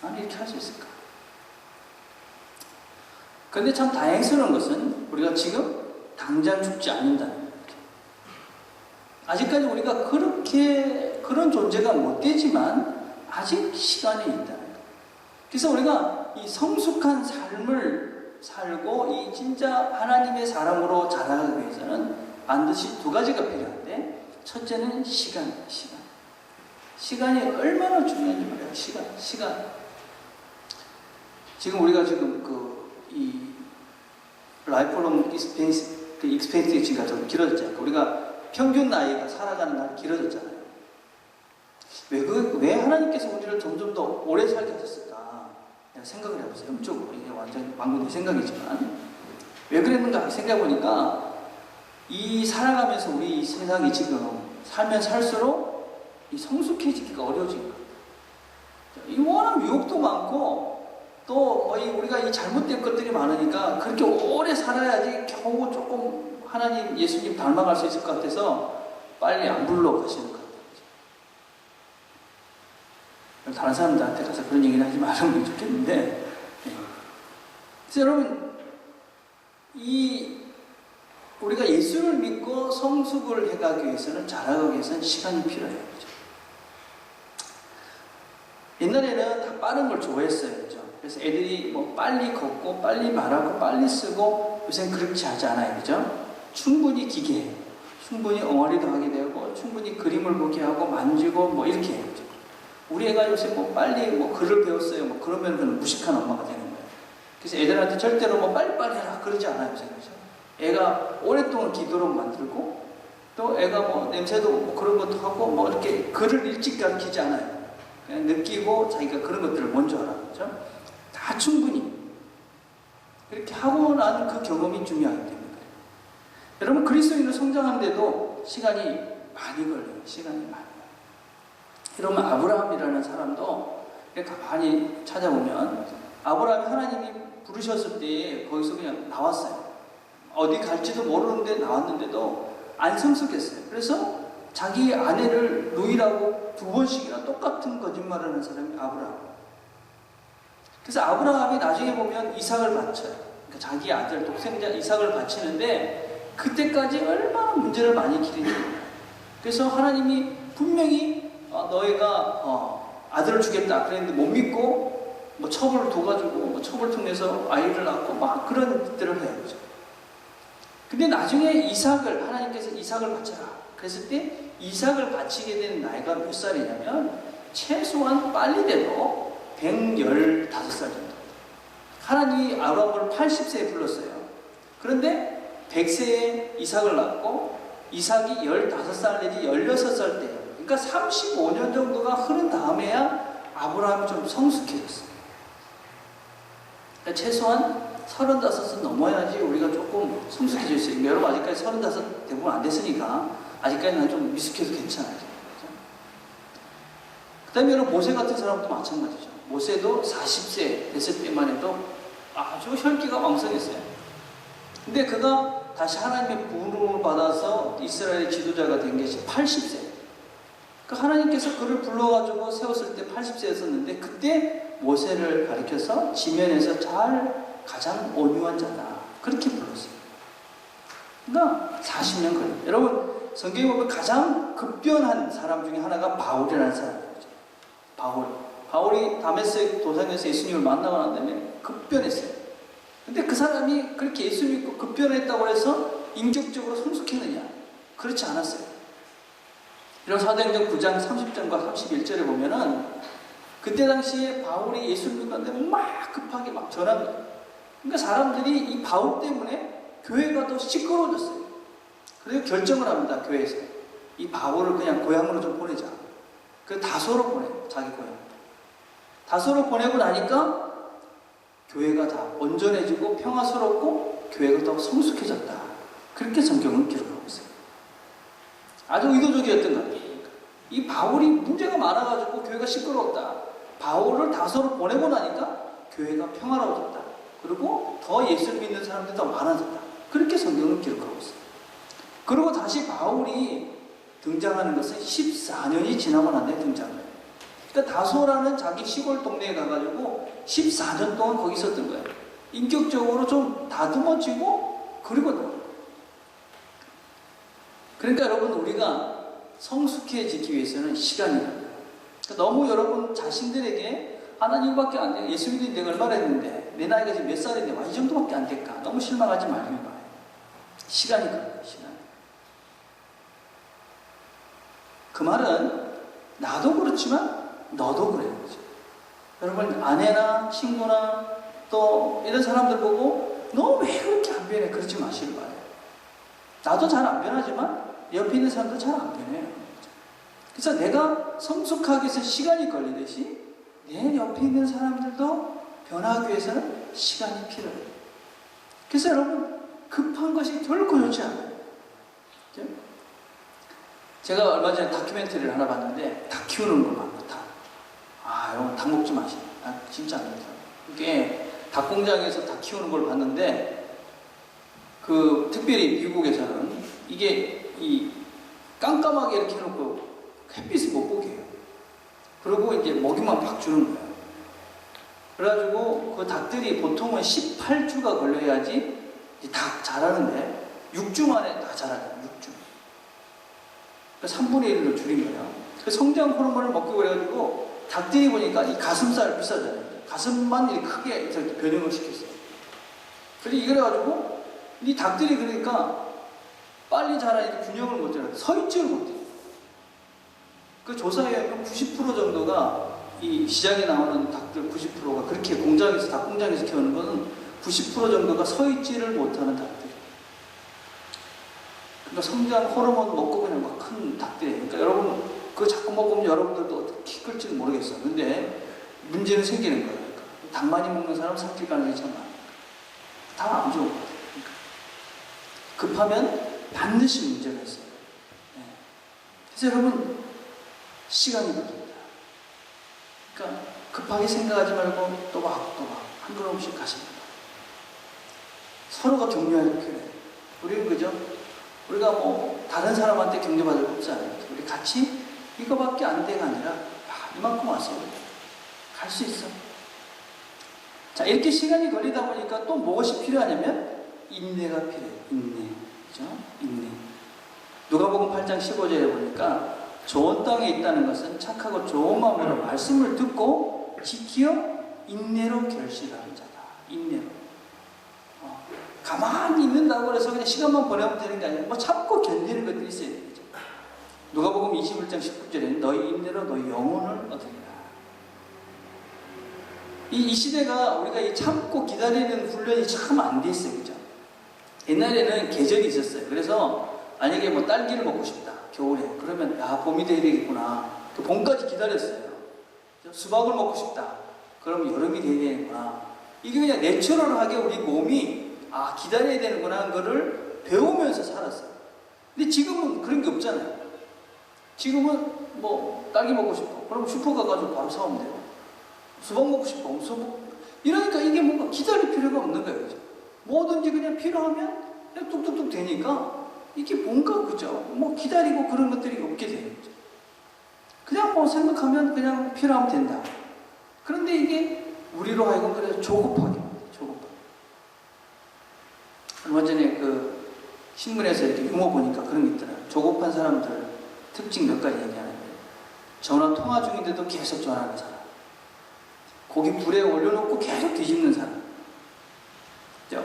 나는 이렇게 할 수 있을까? 그런데 참 다행스러운 것은 우리가 지금 당장 죽지 않는다는 거예요. 아직까지 우리가 그런 존재가 못 되지만 아직 시간이 있다는 거예요. 그래서 우리가 이 성숙한 삶을 살고 이 진짜 하나님의 사람으로 자라가기 위해서는 반드시 두 가지가 필요한데, 첫째는 시간이에요. 시간이 얼마나 중요한지 몰라요. 시간. 지금 우리가 지금 이 라이프롱 익스펜시가 좀 길어졌잖아요. 우리가 평균 나이가 살아가는 날이 길어졌잖아요. 왜 하나님께서 우리를 점점 더 오래 살게 하셨을까? 생각을 해보세요. 영적으로. 이게 완전히 방금 내 생각이지만 왜 그랬는가 생각해보니까 이 살아가면서 우리 이 세상이 지금 살면 살수록 이 성숙해지기가 어려워진 거예요. 이 워낙 유혹도 많고 또 우리가 이 잘못된 것들이 많으니까 그렇게 오래 살아야지 겨우 조금 하나님 예수님 닮아갈 수 있을 것 같아서 빨리 안 불러가시는 것 같아요. 다른 사람들한테 가서 그런 얘기를 하지 말으면 좋겠는데, 그래서 여러분 우리가 예수를 믿고 성숙을 해가기 위해서는 자라가기 위해서는 시간이 필요해요. 그렇죠? 옛날에는 다 빠른 걸 좋아했어요. 그렇죠? 그래서 애들이 뭐 빨리 걷고 빨리 말하고 빨리 쓰고, 요새는 그렇지 하지 않아요. 그죠? 충분히 기계해요. 충분히 엉어리도 하게 되고 충분히 그림을 보게 하고 만지고 뭐 이렇게 해요. 그죠? 우리 애가 요새 뭐 빨리 뭐 글을 배웠어요. 뭐 그러면 그는 무식한 엄마가 되는 거예요. 그래서 애들한테 절대로 뭐 빨리빨리 해라 그러지 않아요. 요새. 그죠? 애가 오랫동안 기도록 만들고 또 애가 뭐 냄새도 뭐 그런 것도 하고 뭐 이렇게 글을 일찍 가르치지 않아요. 그냥 느끼고 자기가 그런 것들을 먼저 하라. 그죠? 다 충분히 그렇게 하고 난 그 경험이 중요하기 때문에. 여러분 그리스도인으로 성장하는데도 시간이 많이 걸려요. 시간이 많이. 그러면 아브라함이라는 사람도 가만히 찾아보면 아브라함이 하나님이 부르셨을 때 거기서 그냥 나왔어요. 어디 갈지도 모르는데 나왔는데도 안 성숙했어요. 그래서 자기 아내를 누이라고 2번씩이나 똑같은 거짓말을 하는 사람이 아브라함. 그래서 아브라함이 나중에 보면 이삭을 바쳐요. 그러니까 자기 아들 독생자 이삭을 바치는데 그때까지 얼마나 문제를 많이 기르는 거예요. 그래서 하나님이 분명히 너희가 아들을 주겠다 그랬는데 못 믿고 뭐 첩을 둬가지고 뭐 첩을 통해서 아이를 낳고 막 그런 짓들을 해요. 그죠? 근데 나중에 하나님께서 이삭을 바쳐라 그랬을 때 이삭을 바치게 된 나이가 몇 살이냐면 최소한 빨리 돼도 115살 정도. 하나님이 아브라함을 80세에 불렀어요. 그런데 100세에 이삭을 낳고 이삭이 15살 내지 16살 때예요. 그러니까 35년 정도가 흐른 다음에야 아브라함이 좀 성숙해졌어요. 그러니까 최소한 35은 넘어야지 우리가 조금 성숙해질 수 있어요. 여러분 아직까지 35 대부분 안 됐으니까 아직까지는 좀 미숙해서 괜찮아요. 그 다음에 여러분 모세 같은 사람도 마찬가지죠. 모세도 40세 됐을 때만 해도 아주 혈기가 왕성했어요. 근데 그가 다시 하나님의 부름을 받아서 이스라엘의 지도자가 된 것이 80세. 그러니까 하나님께서 그를 불러가지고 세웠을 때 80세였었는데 그때 모세를 가리켜서 지면에서 가장 온유한 자다. 그렇게 불렀어요. 그러니까 40년 걸려요. 여러분 성경에 보면 가장 급변한 사람 중에 하나가 바울이라는 사람이죠. 바울. 바울이 다메섹 도상에서 예수님을 만나고 난 다음에 급변했어요. 근데 그 사람이 그렇게 예수 믿고 급변했다고 해서 인격적으로 성숙했느냐? 그렇지 않았어요. 이런 사도행전 9장 30절과 31절에 보면은 그때 당시에 바울이 예수를 믿었는데 막 급하게 막 전합니다. 그러니까 사람들이 이 바울 때문에 교회가 더 시끄러워졌어요. 그래서 결정을 합니다. 교회에서 이 바울을 그냥 고향으로 좀 보내자. 그래서 다소로 보내요. 자기 고향. 다소로 보내고 나니까 교회가 다 온전해지고 평화스럽고 교회가 더 성숙해졌다. 그렇게 성경은 기록하고 있어요. 아주 의도적이었던 것 같아요. 이 바울이 문제가 많아가지고 교회가 시끄러웠다. 바울을 다소로 보내고 나니까 교회가 평화로워졌다. 그리고 더 예수를 믿는 사람들이 더 많아졌다. 그렇게 성경은 기록하고 있어요. 그리고 다시 바울이 등장하는 것은 14년이 지나고 난 뒤에 등장해요. 그러니까 다소라는 자기 시골 동네에 가가지고 14년 동안 거기 있었던 거예요. 인격적으로 좀 다듬어지고 그리고 나와요. 그러니까 여러분 우리가 성숙해지기 위해서는 시간이 걸려요. 그러니까 너무 여러분 자신들에게 난 이거밖에 안 돼. 예수 믿은 내가 얼마나 했는데 내 나이가 지금 몇 살인데 와 이 정도밖에 안 될까. 너무 실망하지 말길 바라요. 시간이 걸려요. 시간. 그 말은 나도 그렇지만 너도 그래요. 여러분 아내나 친구나 또 이런 사람들 보고 너 왜 그렇게 안 변해? 그러지 마시길 바라요. 나도 잘 안 변하지만 옆에 있는 사람도 잘 안 변해요. 그래서 내가 성숙하기 위해서 시간이 걸리듯이 내 옆에 있는 사람들도 변하기 위해서는 시간이 필요해요. 그래서 여러분 급한 것이 결코 좋지 않아요. 그렇죠? 제가 얼마 전에 다큐멘터리를 하나 봤는데 닭 키우는 걸 봤고 여러분 닭 먹지 마시고 진짜 안 됩니다. 이게 닭 공장에서 닭 키우는 걸 봤는데 그 특별히 미국에서는 이게 이 깜깜하게 이렇게 해놓고 햇빛을 못 보게 해요. 그리고 이제 먹이만 팍 주는 거예요. 그래가지고 그 닭들이 보통은 18주가 걸려야지 닭 자라는데 6주 만에 다 자라요. 6주. 그래서 3분의 1로 줄인 거예요. 그 성장 호르몬을 먹고 그래가지고 닭들이 보니까 이 가슴살 비싸잖아요. 가슴만 이렇게 크게 이렇게 변형을 시켰어요. 그래가지고 이 닭들이 그러니까 빨리 자라니까 균형을 못 잡아요. 서 있지를 못해요. 그 조사에 의하면 90% 정도가 이 시장에 나오는 닭들 90%가 그렇게 공장에서 닭 공장에서 키우는 거는 90% 정도가 서 있지를 못하는 닭들. 그러니까 성장 호르몬 먹고 그냥 막 큰 닭들이에요. 그러니까 여러분 그거 자꾸 먹으면 여러분들도 어떻게 키 클지는 모르겠어요. 근데 문제는 생기는 거예요. 그러니까 닭 많이 먹는 사람 삼킬 가능성이 참 많아요. 다 안 좋은 것 같아요. 급하면 반드시 문제가 있어요. 네. 그래서 여러분 시간이 걸립니다. 그러니까 급하게 생각하지 말고 또 막 한 걸음씩 가십니다. 서로가 격려할 필요해요. 우리는 그죠? 우리가 뭐 다른 사람한테 격려받을 거 없잖아요. 우리 같이 이거밖에 안 돼가 아니라 이만큼 왔어요. 갈 수 있어. 자, 이렇게 시간이 걸리다 보니까 또 무엇이 필요하냐면 인내가 필요해요. 인내. 그죠? 인내. 누가복음 8장 15절에 보니까 좋은 땅에 있다는 것은 착하고 좋은 마음으로 말씀을 듣고 지키어 인내로 결실하는 자다. 인내로. 가만히 있는다고 해서 그냥 시간만 보내면 되는 게 아니라 뭐 참고 견디는 것들이 있어야 되죠. 누가복음 21장 19절에는 너희 인내로 너희 영혼을 얻으리라. 이 시대가 우리가 이 참고 기다리는 훈련이 참 안 돼 있어요. 그죠? 옛날에는 계절이 있었어요. 그래서 만약에 뭐 딸기를 먹고 싶다. 겨울에. 그러면 봄이 돼야 되겠구나. 또 봄까지 기다렸어요. 수박을 먹고 싶다. 그러면 여름이 돼야 되겠구나. 이게 그냥 내추럴하게 우리 몸이 기다려야 되는구나 하는 거를 배우면서 살았어요. 근데 지금은 그런 게 없잖아요. 지금은 뭐 딸기 먹고 싶어. 그럼 슈퍼 가가지고 바로 사오면 돼요. 수박 먹고 싶어. 수박. 이러니까 이게 뭔가 기다릴 필요가 없는 거예요. 그죠? 뭐든지 그냥 필요하면 그냥 뚝뚝뚝 되니까 이게 뭔가 그죠? 뭐 기다리고 그런 것들이 없게 돼요. 그냥 뭐 생각하면 그냥 필요하면 된다. 그런데 이게 우리로 하여금 그래서 조급하게. 얼마 전에 그 신문에서 이렇게 유머 보니까 그런 게 있더라고요. 조급한 사람들 특징 몇 가지 얘기하는데 전화 통화 중인데도 계속 전화하는 사람. 거기 불에 올려놓고 계속 뒤집는 사람.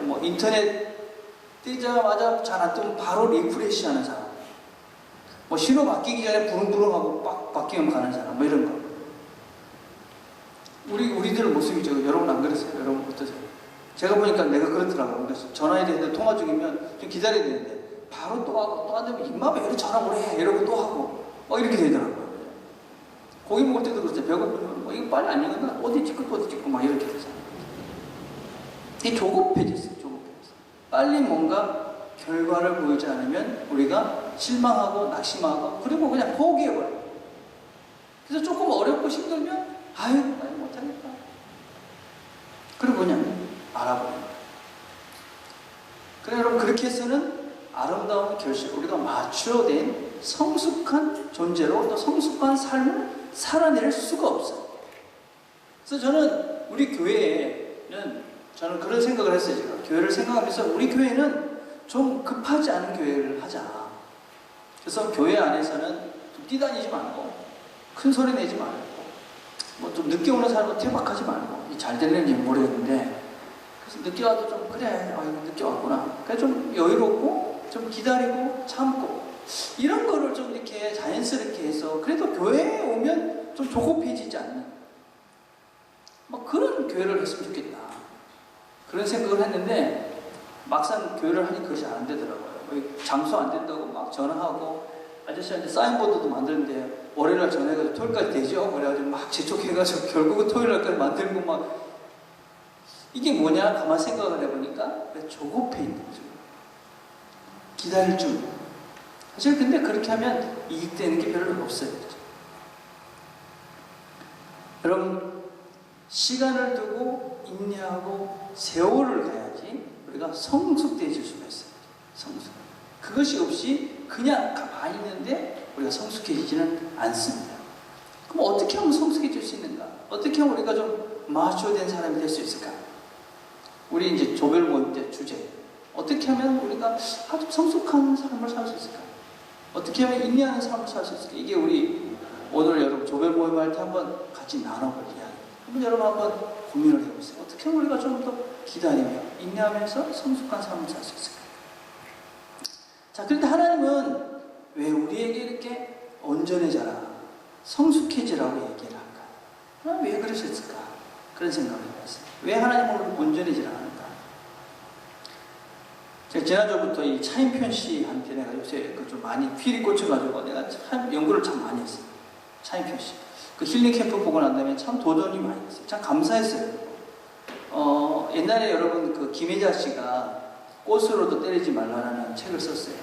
뭐 인터넷 뜨자마자 잘 안 뜨면 바로 리프레시 하는 사람. 뭐 신호 바뀌기 전에 부릉부릉하고 빡 바뀌면 가는 사람. 뭐 이런 거. 우리들 모습이죠. 여러분 안 그러세요? 여러분 어떠세요? 제가 보니까 내가 그렇더라고요. 그래서 전화해야 되는데 통화 중이면 좀 기다려야 되는데 바로 또 하고 또 안 되면 임마 왜 이렇게 전화 오래 해? 이러고 또 하고 이렇게 되더라고요. 고기 먹을 때도 그렇죠. 배고프면 이거 빨리 안 익었나? 어디 찍고 막 이렇게 되잖아요. 이게 조급해졌어요. 조급해졌어요. 빨리 뭔가 결과를 보이지 않으면 우리가 실망하고 낙심하고 그리고 그냥 포기해버려요. 그래서 조금 어렵고 힘들면 아유 못하겠다. 그리고 그냥 알아버립니다. 그래 여러분 그렇게 해서는 아름다운 결실, 우리가 마취된 성숙한 존재로 또 성숙한 삶을 살아낼 수가 없어요. 그래서 저는 우리 교회에는 저는 그런 생각을 했어요. 제가 교회를 생각하면서 우리 교회는 좀 급하지 않은 교회를 하자. 그래서 교회 안에서는 좀 뛰다니지 말고 큰 소리 내지 말고 뭐 좀 늦게 오는 사람도 태박하지 말고 잘 될는지 모르겠는데 그래서 늦게 와도 좀 그래 늦게 왔구나. 그래 좀 여유롭고 좀 기다리고 참고 이런 거를 좀 이렇게 자연스럽게 해서 그래도 교회에 오면 좀 조급해지지 않는 막 그런 교회를 했으면 좋겠다. 그런 생각을 했는데 막상 교회를 하니 그것이 안 되더라고요. 장소 안 된다고 막 전화하고 아저씨한테 사인보드도 만드는데 월요일날 전화해가지고 토요일까지 되죠? 그래가지고 막 재촉해가지고 결국은 토요일날까지 만들고 막 이게 뭐냐? 가만 생각을 해보니까 조급해 있는 거죠. 기다릴 줄. 사실 근데 그렇게 하면 이익되는 게 별로 없어요. 여러분 시간을 두고 인내하고 세월을 가야지 우리가 성숙되어질 수가 있어요. 성숙. 그것이 없이 그냥 가만히 있는데 우리가 성숙해지지는 않습니다. 그럼 어떻게 하면 성숙해질 수 있는가? 어떻게 하면 우리가 좀 마초된 사람이 될 수 있을까? 우리 이제 조별 모임 때 주제. 어떻게 하면 우리가 아주 성숙한 삶을 살 수 있을까? 어떻게 하면 인내하는 삶을 살 수 있을까? 이게 우리 오늘 여러분 조별 모임 할 때 한번 같이 나눠볼 이야기. 한번 여러분 한번 고민을 해보세요. 어떻게 하면 우리가 좀 더 기다리며 인내하면서 성숙한 삶을 살 수 있을까? 자, 그런데 하나님은 왜 우리에게 이렇게 온전해져라, 성숙해지라고 얘기를 할까? 왜 그러셨을까? 그런 생각을 해봤어요. 왜 하나님은 온전해지라 하는가? 제가 지난주부터 이 차인편 씨한테 내가 요새 좀 많이 필이 꽂혀가지고 내가 참 연구를 참 많이 했어요. 차인편 씨. 그 힐링 캠프 보고 난 다음에 참 도전이 많이 됐어요. 참 감사했어요. 옛날에 여러분 그 김혜자 씨가 꽃으로도 때리지 말라라는 책을 썼어요.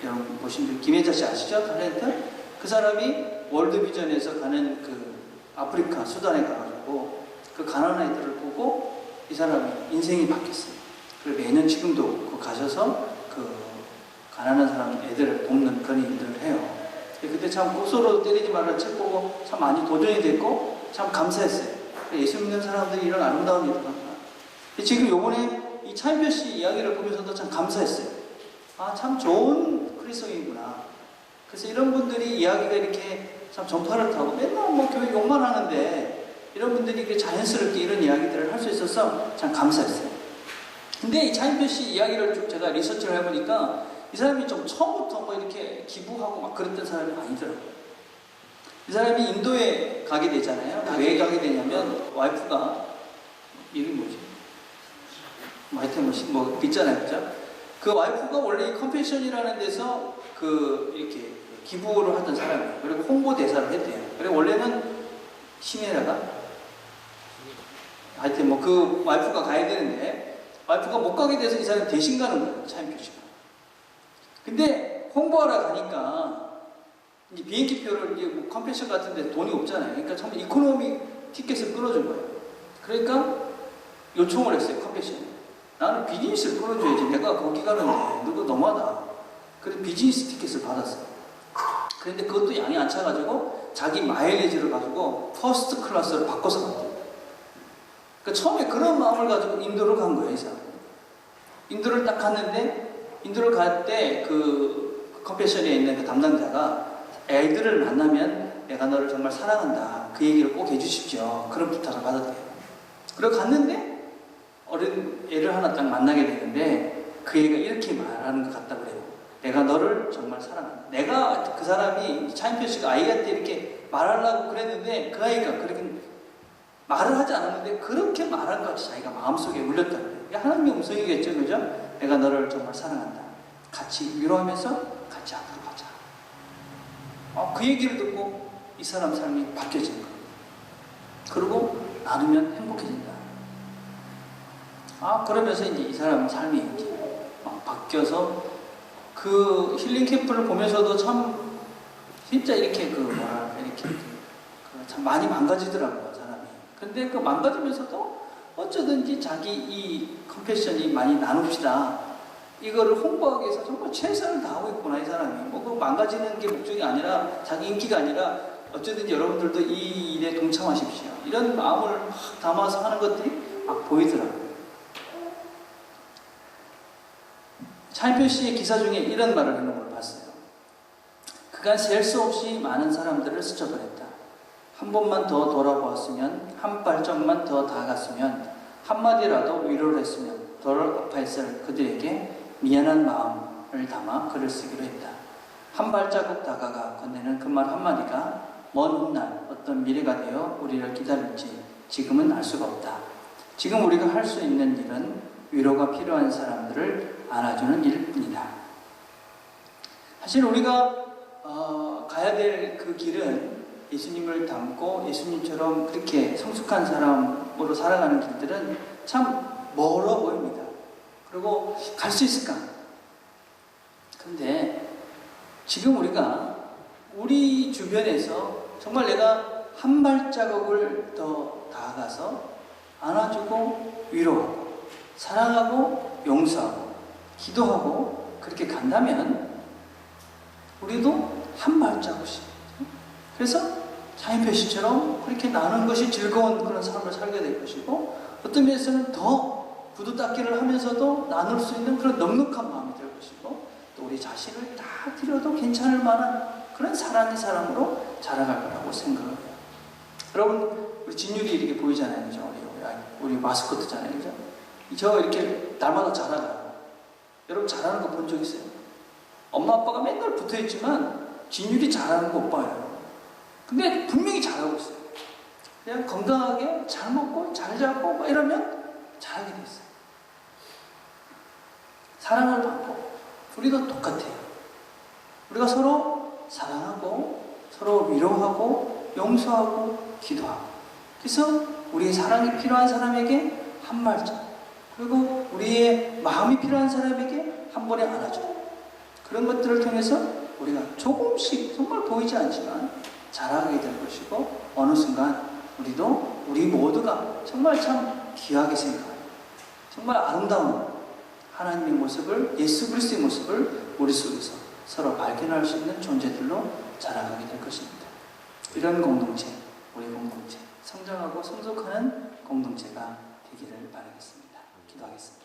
여러분 보신 분 김혜자 씨 아시죠? 탤런트? 그 사람이 월드비전에서 가는 그 아프리카 수단에 가가지고 그 가난한 아이들을 보고 이 사람이 인생이 바뀌었어요. 그리고 매년 지금도 그 가셔서 그 가난한 사람 애들을 돕는 그런 일들을 해요. 그때 참 꽃으로 때리지 말라는 책 보고 참 많이 도전이 됐고 참 감사했어요. 예수 믿는 사람들이 이런 아름다운 일을 한다. 지금 요번에 이 차인표 씨 이야기를 보면서도 참 감사했어요. 아, 참 좋은 그리스도인이구나. 그래서 이런 분들이 이야기가 이렇게 참 전파를 타고 맨날 뭐 교회 욕만 하는데 이런 분들이 이렇게 자연스럽게 이런 이야기들을 할 수 있어서 참 감사했어요. 근데 이 차인표 씨 이야기를 쭉 제가 리서치를 해보니까 이 사람이 좀 처음부터 뭐 이렇게 기부하고 막 그랬던 사람이 아니더라고요. 이 사람이 인도에 가게 되잖아요. 왜 가게 되냐면 와이프가 이름이 뭐지? 하여튼 뭐 있잖아요, 그죠? 그 와이프가 원래 이 컴패션이라는 데서 그 이렇게 기부를 하던 사람이에요. 그리고 홍보 대사를 했대요. 그리고 원래는 시내라가 하여튼 뭐 그 와이프가 가야 되는데 와이프가 못 가게 돼서 이 사람이 대신 가는 거예요, 차인표 씨가. 근데 홍보하러 가니까 이제 비행기표를 이제 뭐 컴패션 같은데 돈이 없잖아요. 그러니까 처음에 이코노미 티켓을 끊어준 거예요. 그러니까 요청을 했어요, 컴패션이. 나는 비즈니스를 끊어줘야지. 내가 거기 가는데 누구 너무하다. 그래서 비즈니스 티켓을 받았어요. 그런데 그것도 양이 안 차가지고 자기 마일리지를 가지고 퍼스트 클래스로 바꿔서 갔대요. 그러니까 처음에 그런 마음을 가지고 인도를 간 거예요, 이 사람. 인도를 딱 갔는데 인도를 갈 때 그 컴패션에 있는 그 담당자가 애들을 만나면 내가 너를 정말 사랑한다. 그 얘기를 꼭 해주십시오. 그런 부탁을 받았대요. 그리고 갔는데 어린 애를 하나 딱 만나게 되는데 그 애가 이렇게 말하는 것 같다 그래요. 내가 너를 정말 사랑한다. 내가 그 사람이 차인표 씨가 아이한테 이렇게 말하려고 그랬는데 그 아이가 그렇게 말을 하지 않았는데 그렇게 말한 것 같이 자기가 마음속에 울렸다 그래요. 하나님의 음성이겠죠, 그죠? 내가 너를 정말 사랑한다. 같이 위로하면서 같이 앞으로 가자. 그 얘기를 듣고 이 사람 삶이 바뀌어진 거예요. 그리고 나누면 행복해진다. 그러면서 이제 이 사람 삶이 이제 바뀌어서 그 힐링 캠프를 보면서도 참 진짜 이렇게 이렇게 참 많이 망가지더라고요, 사람이. 근데 그 망가지면서도 어쩌든지 자기 이 컴패션이 많이 나눕시다. 이거를 홍보하기 위해서 정말 최선을 다하고 있구나, 이 사람이. 그 망가지는 게 목적이 아니라, 자기 인기가 아니라, 어쩌든지 여러분들도 이 일에 동참하십시오. 이런 마음을 막 담아서 하는 것들이 막 보이더라고요. 차인표 씨의 기사 중에 이런 말을 하는 걸 봤어요. 그간 셀 수 없이 많은 사람들을 스쳐보냈다. 한 번만 더 돌아보았으면, 한 발짝만 더 다가갔으면, 한마디라도 위로를 했으면 덜 아파했을 그들에게 미안한 마음을 담아 글을 쓰기로 했다. 한 발자국 다가가 건네는 그 말 한마디가 먼 훗날 어떤 미래가 되어 우리를 기다릴지 지금은 알 수가 없다. 지금 우리가 할 수 있는 일은 위로가 필요한 사람들을 안아주는 일뿐이다. 사실 우리가 가야 될 그 길은 예수님을 닮고 예수님처럼 그렇게 성숙한 사람으로 살아가는 길들은 참 멀어 보입니다. 그리고 갈 수 있을까? 근데 지금 우리가 우리 주변에서 정말 내가 한 발자국을 더 다가가서 안아주고 위로하고 사랑하고 용서하고 기도하고 그렇게 간다면 우리도 한 발자국씩, 그래서 차인표 씨처럼 그렇게 나누는 것이 즐거운 그런 삶을 살게 될 것이고, 어떤 면에서는 더 구두 닦기를 하면서도 나눌 수 있는 그런 넉넉한 마음이 될 것이고, 또 우리 자신을 다 드려도 괜찮을 만한 그런 사랑의 사람으로 자라갈 거라고 생각을 해요. 여러분, 우리 진율이 이렇게 보이잖아요, 그죠? 우리 마스코트잖아요, 그죠? 저 이렇게 날마다 자라가요. 여러분 자라는 거 본 적 있어요? 엄마 아빠가 맨날 붙어있지만 진율이 자라는 거 못 봐요. 근데 분명히 잘하고 있어요. 그냥 건강하게 잘 먹고 잘 자고 막 이러면 잘하게 돼 있어요. 사랑을 받고 우리도 똑같아요. 우리가 서로 사랑하고 서로 위로하고 용서하고 기도하고, 그래서 우리의 사랑이 필요한 사람에게 한 발짝, 그리고 우리의 마음이 필요한 사람에게 한 번에 안아주고, 그런 것들을 통해서 우리가 조금씩 정말 보이지 않지만 자라게 될 것이고, 어느 순간 우리 모두가 정말 참 귀하게 생각하는, 정말 아름다운 하나님의 모습을, 예수 그리스도의 모습을 우리 속에서 서로 발견할 수 있는 존재들로 자라가게 될 것입니다. 이런 공동체, 우리 공동체, 성장하고 성숙하는 공동체가 되기를 바라겠습니다. 기도하겠습니다.